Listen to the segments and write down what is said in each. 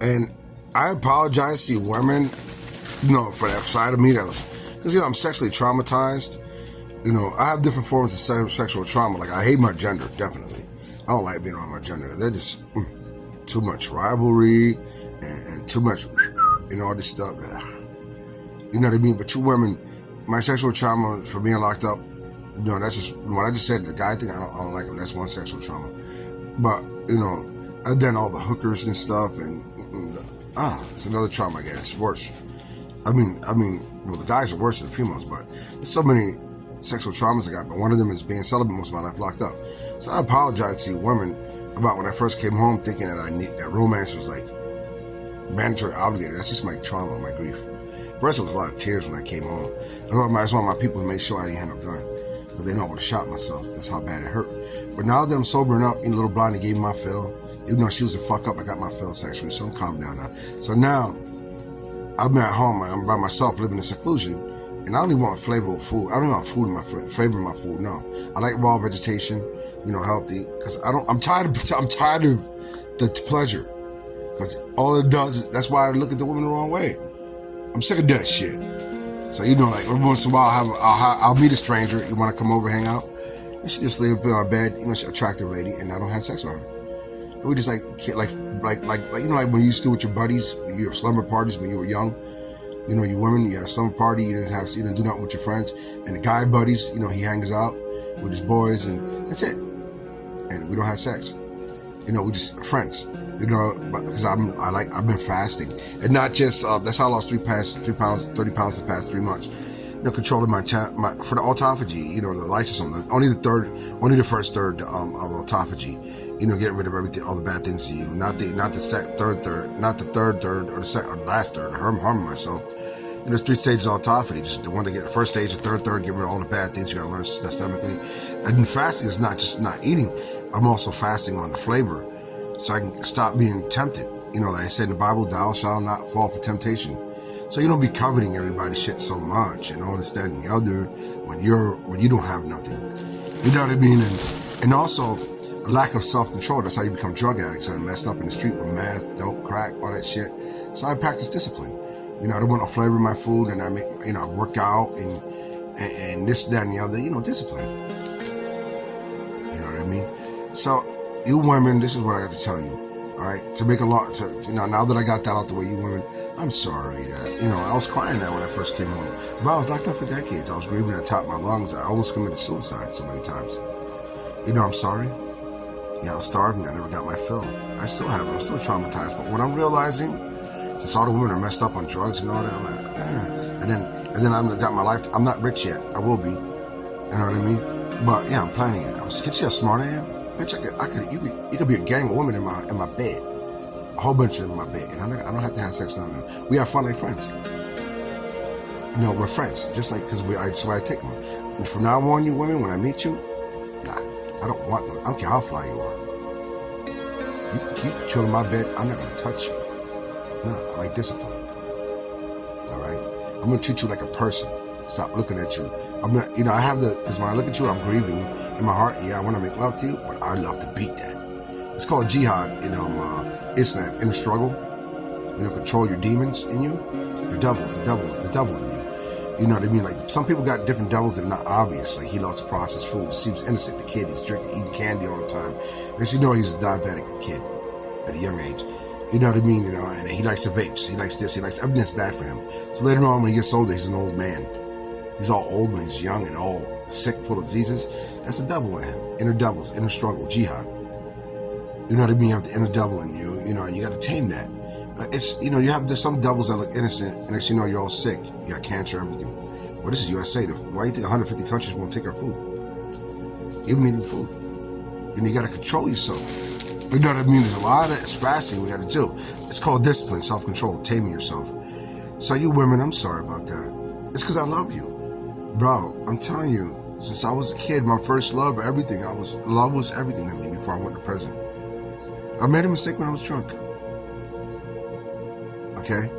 And I apologize to you women, for that side of me that was, because, I'm sexually traumatized. I have different forms of sexual trauma. Like, I hate my gender, definitely. I don't like being around my gender. They're just too much rivalry and too much, all this stuff. You know what I mean? But you women, my sexual trauma for being locked up, that's just what I just said. The guy thing, I don't like him. That's one sexual trauma. But, I've done all the hookers and stuff, and it's another trauma I get. It's worse. I mean, well, the guys are worse than the females, but there's so many sexual traumas I got, but one of them is being celibate most of my life, locked up. So I apologize to you women about when I first came home thinking that romance was like mandatory, obligated. That's just my trauma, my grief. First, it was a lot of tears when I came home. I just want my people to make sure I didn't end up done, because they know I would have shot myself. That's how bad it hurt. But now that I'm sobering up, little blondie gave me my fill. Even though she was a fuck up, I got my fill sexually, so I'm calmed down now. So now, I'm at home, I'm by myself, living in seclusion, and I don't even want flavorful food. I don't even want food in my flavor in my food. No, I like raw vegetation, healthy. Because I'm tired of the pleasure. Because all it does is, that's why I look at the woman the wrong way. I'm sick of that shit. So like every once in a while, I'll meet a stranger. You want to come over, hang out, and she just lay up in our bed. She's an attractive lady, and I don't have sex with her. And we just like when you used to do with your buddies, your slumber parties when you were young. You women, you had a slumber party, you didn't do nothing with your friends. And the guy buddies, he hangs out with his boys, and that's it. And we don't have sex. We just friends. Because I've been fasting, and not just that's how I lost 30 pounds the past 3 months. Controlling my for the autophagy. The lysosome, only the first third of autophagy. Getting rid of everything, all the bad things to you. Not the third third, or the second or last third. Harming myself. There's 3 stages of autophagy. Just the one to get the first stage, the third, get rid of all the bad things you gotta learn systemically. And fasting is not just not eating. I'm also fasting on the flavor, so I can stop being tempted. Like I said in the Bible, thou shalt not fall for temptation. So you don't be coveting everybody's shit so much and all this, that, and the other when you don't have nothing. You know what I mean? And also lack of self-control. That's how you become drug addicts and messed up in the street with meth, dope, crack, all that shit. So I practice discipline. I don't want no flavor in my food, and I make, I work out and this, that, and the other. Discipline. You know what I mean? So you women, this is what I got to tell you. All right, to make a lot, now that I got that out the way, you women, I'm sorry that, I was crying that when I first came home. But I was locked up for decades. I was breathing at the top of my lungs. I almost committed suicide so many times. I'm sorry. Yeah, I was starving. I never got my fill. I still have it. I'm still traumatized. But what I'm realizing, since all the women are messed up on drugs and all that, I'm like, And then I've got my life. I'm not rich yet. I will be. You know what I mean? But yeah, I'm planning it. Can you see how smart I am? Bitch, you could be a gang of women in my bed, a whole bunch of them in my bed, and I don't have to have sex none of them. We have fun like friends. We're friends, just like that's why I take them. And from now on, you women, when I meet you, nah, I don't want no. I don't care how fly you are. You keep chilling in my bed. I'm not gonna touch you. Nah, I like discipline. All right, I'm gonna treat you like a person. Stop looking at you. I have because when I look at you, I'm grieving in my heart. Yeah, I want to make love to you, but I love to beat that. It's called jihad in Islam, inner struggle. Control your demons in you, your devils, the devil in you. You know what I mean? Like some people got different devils that are not obvious. Like he loves processed food. Seems innocent. The kid, he's drinking, eating candy all the time. Next you know, he's a diabetic kid at a young age. You know what I mean? And he likes the vapes. He likes this. He likes everything that's bad for him. So later on, when he gets older, he's an old man. He's all old when he's young and all sick, full of diseases. That's the devil in him. Inner devils, inner struggle, jihad. You know what I mean? You have the inner devil in you. You got to tame that. There's some devils that look innocent, and next you know, you're all sick. You got cancer, everything. Well, this is USA. Why do you think 150 countries won't take our food? Even eating food. And you got to control yourself. You know what I mean? There's a lot of fasting we got to do. It's called discipline, self-control, taming yourself. So you women, I'm sorry about that. It's because I love you. Bro, I'm telling you, since I was a kid, my first love, everything, love was everything to me before I went to prison. I made a mistake when I was drunk. Okay?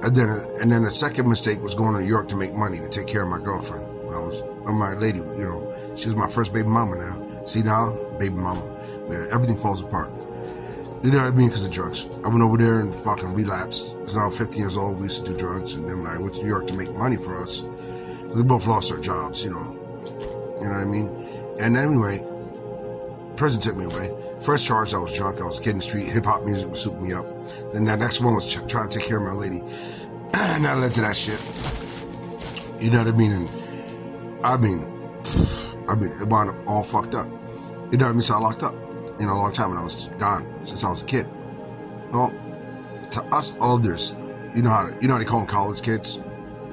And then the second mistake was going to New York to make money to take care of my girlfriend. When I was, my lady, she was my first baby mama now. See now, baby mama. Everything falls apart. You know what I mean? Because of drugs. I went over there and fucking relapsed. Because I was 15 years old, we used to do drugs. And then when I went to New York to make money for us, we both lost our jobs, you know. You know what I mean? And anyway, prison took me away. First charge, I was drunk. I was a kid in the street. Hip-hop music was souping me up. Then that next one was trying to take care of my lady. And that led to that shit. You know what I mean? And I mean, it wound up all fucked up. You know what I mean? So I locked up, you know, a long time when I was gone, since I was a kid. Well, to us elders, you know how they call them college kids?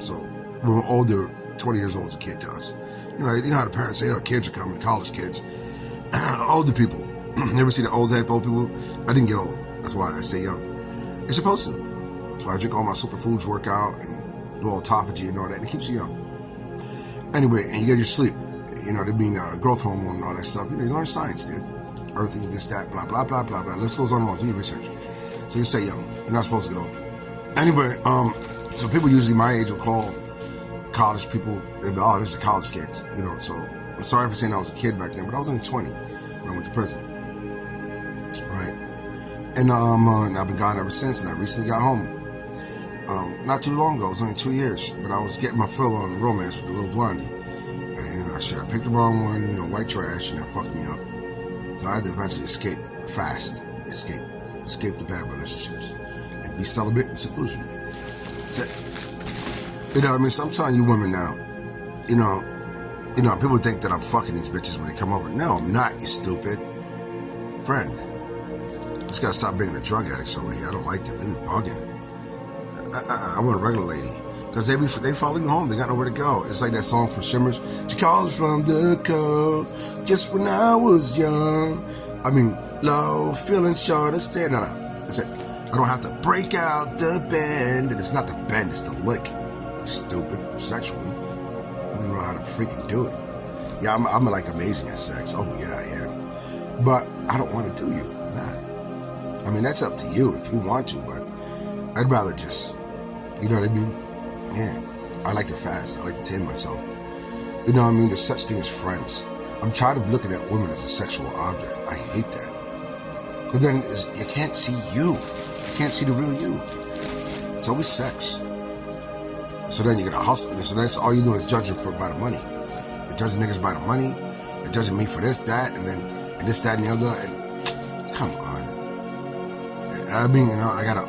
So when we're older, 20 years old is a kid to us. You know how the parents say, oh, kids are coming, college kids. Older people. You ever see the old people? I didn't get old. That's why I say young. You're supposed to. So I drink all my superfoods, work out, and do autophagy and all that, and it keeps you young. Anyway, and you get your sleep. You know, there being growth hormone and all that stuff. You know, you learn science, dude. Earthing, this, that, blah, blah, blah, blah, blah. Let's go on and on. Do your research. So you stay young. You're not supposed to get old. Anyway, so people usually my age will call college people, oh, this is the college kids. You know, so I'm sorry for saying I was a kid back then, but I was only 20 when I went to prison. Right. And I've been gone ever since, and I recently got home. Not too long ago, it was only 2 years, but I was getting my fill on romance with the little blondie. And then, I picked the wrong one, white trash, and that fucked me up. So I had to eventually escape fast. Escape the bad relationships. And be celibate in seclusion. That's it. You know what I mean? So I'm telling you women now, people think that I'm fucking these bitches when they come over. No, I'm not, you stupid. Friend. Just gotta stop bringing the drug addicts over here. I don't like them. They be bugging. I want a regular lady. Because they follow you home. They got nowhere to go. It's like that song from Shimmers. She calls from the coast. Just when I was young. I mean, low, feeling short of stand. No. That's it. I don't have to break out the bend. And it's not the bend, it's the lick. Stupid. Sexually. I don't know how to freaking do it. Yeah, I'm like amazing at sex. Oh, yeah, I am. But I don't want to do you. Nah. I mean, that's up to you if you want to, but I'd rather just, you know what I mean? Yeah, I like to fast. I like to tame myself. You know what I mean? There's such thing as friends. I'm tired of looking at women as a sexual object. I hate that. But then you can't see you. You can't see the real you. It's always sex. So then you're going to hustle. So that's all you're doing is judging by the money. You're judging niggas by the money. You're judging me for this, that, and this, that, and the other. And come on. I mean, I got to,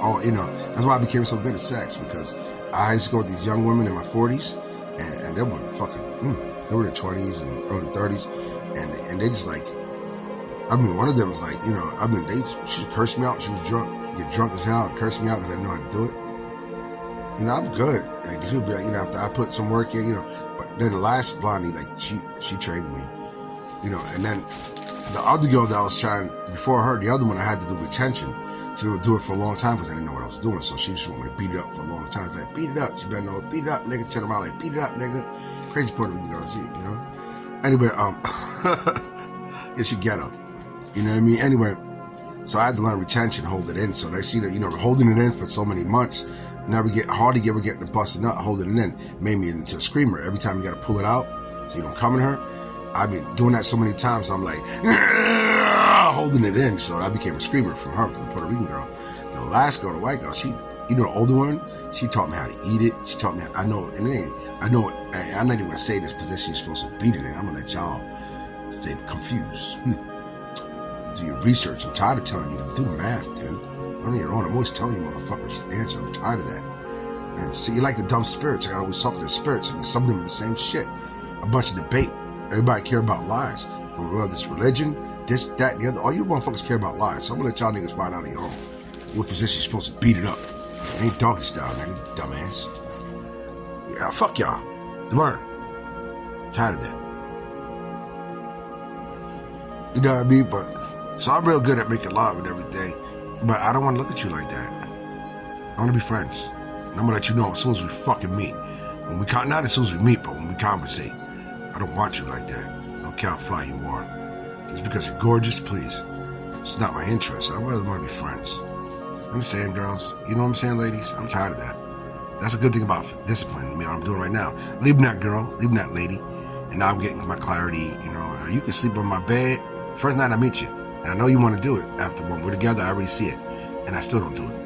that's why I became so good at sex, because I used to go with these young women in my 40s, and they were fucking, they were in their 20s and early 30s, and they just like, I mean, one of them was like, she cursed me out. She was drunk, get drunk as hell, and cursed me out because I didn't know how to do it. I'm good. Like, she would be like, after I put some work in, but then the last blondie, like, she trained me, and then the other girl that I was trying, before her, the other one I had to do retention. She would do it for a long time because I didn't know what I was doing. So she just wanted me to beat it up for a long time. Like, beat it up. She better know, beat it up, nigga. Turn around like, beat it up, nigga. Crazy Puerto Rican girls, Anyway, yeah, she ghetto. You know what I mean? Anyway, so I had to learn retention, hold it in. So they see that, holding it in for so many months, hardly ever getting the busted nut, holding it in, made me into a screamer. Every time you got to pull it out so you don't come in her. I've been doing that so many times, I'm like, holding it in. So I became a screamer from her, from the Puerto Rican girl. The last girl, the white girl, she, the older one, she taught me how to eat it. She taught me, I'm not even going to say this position you're supposed to beat it in. I'm going to let y'all stay confused. Do your research. I'm tired of telling you to do the math, dude. On your own. I'm always telling you motherfuckers the answer. I'm tired of that. And see, you like the dumb spirits. I got to always talk to the spirits, and some of them are the same shit. A bunch of debate. Everybody care about lies. Whether it's religion, this, that, and the other. All you motherfuckers care about lies. So I'm going to let y'all niggas find out of your own what position you're supposed to beat it up. It ain't doggy style, nigga. Dumbass. Yeah, fuck y'all. Learn. Tired of that. You know what I mean? But, so I'm real good at making love and everything. But I don't want to look at you like that. I want to be friends. And I'm going to let you know as soon as we fucking meet. Not as soon as we meet, but when we conversate. I don't want you like that. I don't care how fly you are. Just because you're gorgeous, please. It's not my interest. I really want to be friends. I'm saying, girls. You know what I'm saying, ladies? I'm tired of that. That's a good thing about discipline. What I'm doing right now. Leaving that girl. Leaving that lady. And now I'm getting my clarity. You can sleep on my bed. First night I meet you. And I know you want to do it after when we're together. I already see it, and I still don't do it.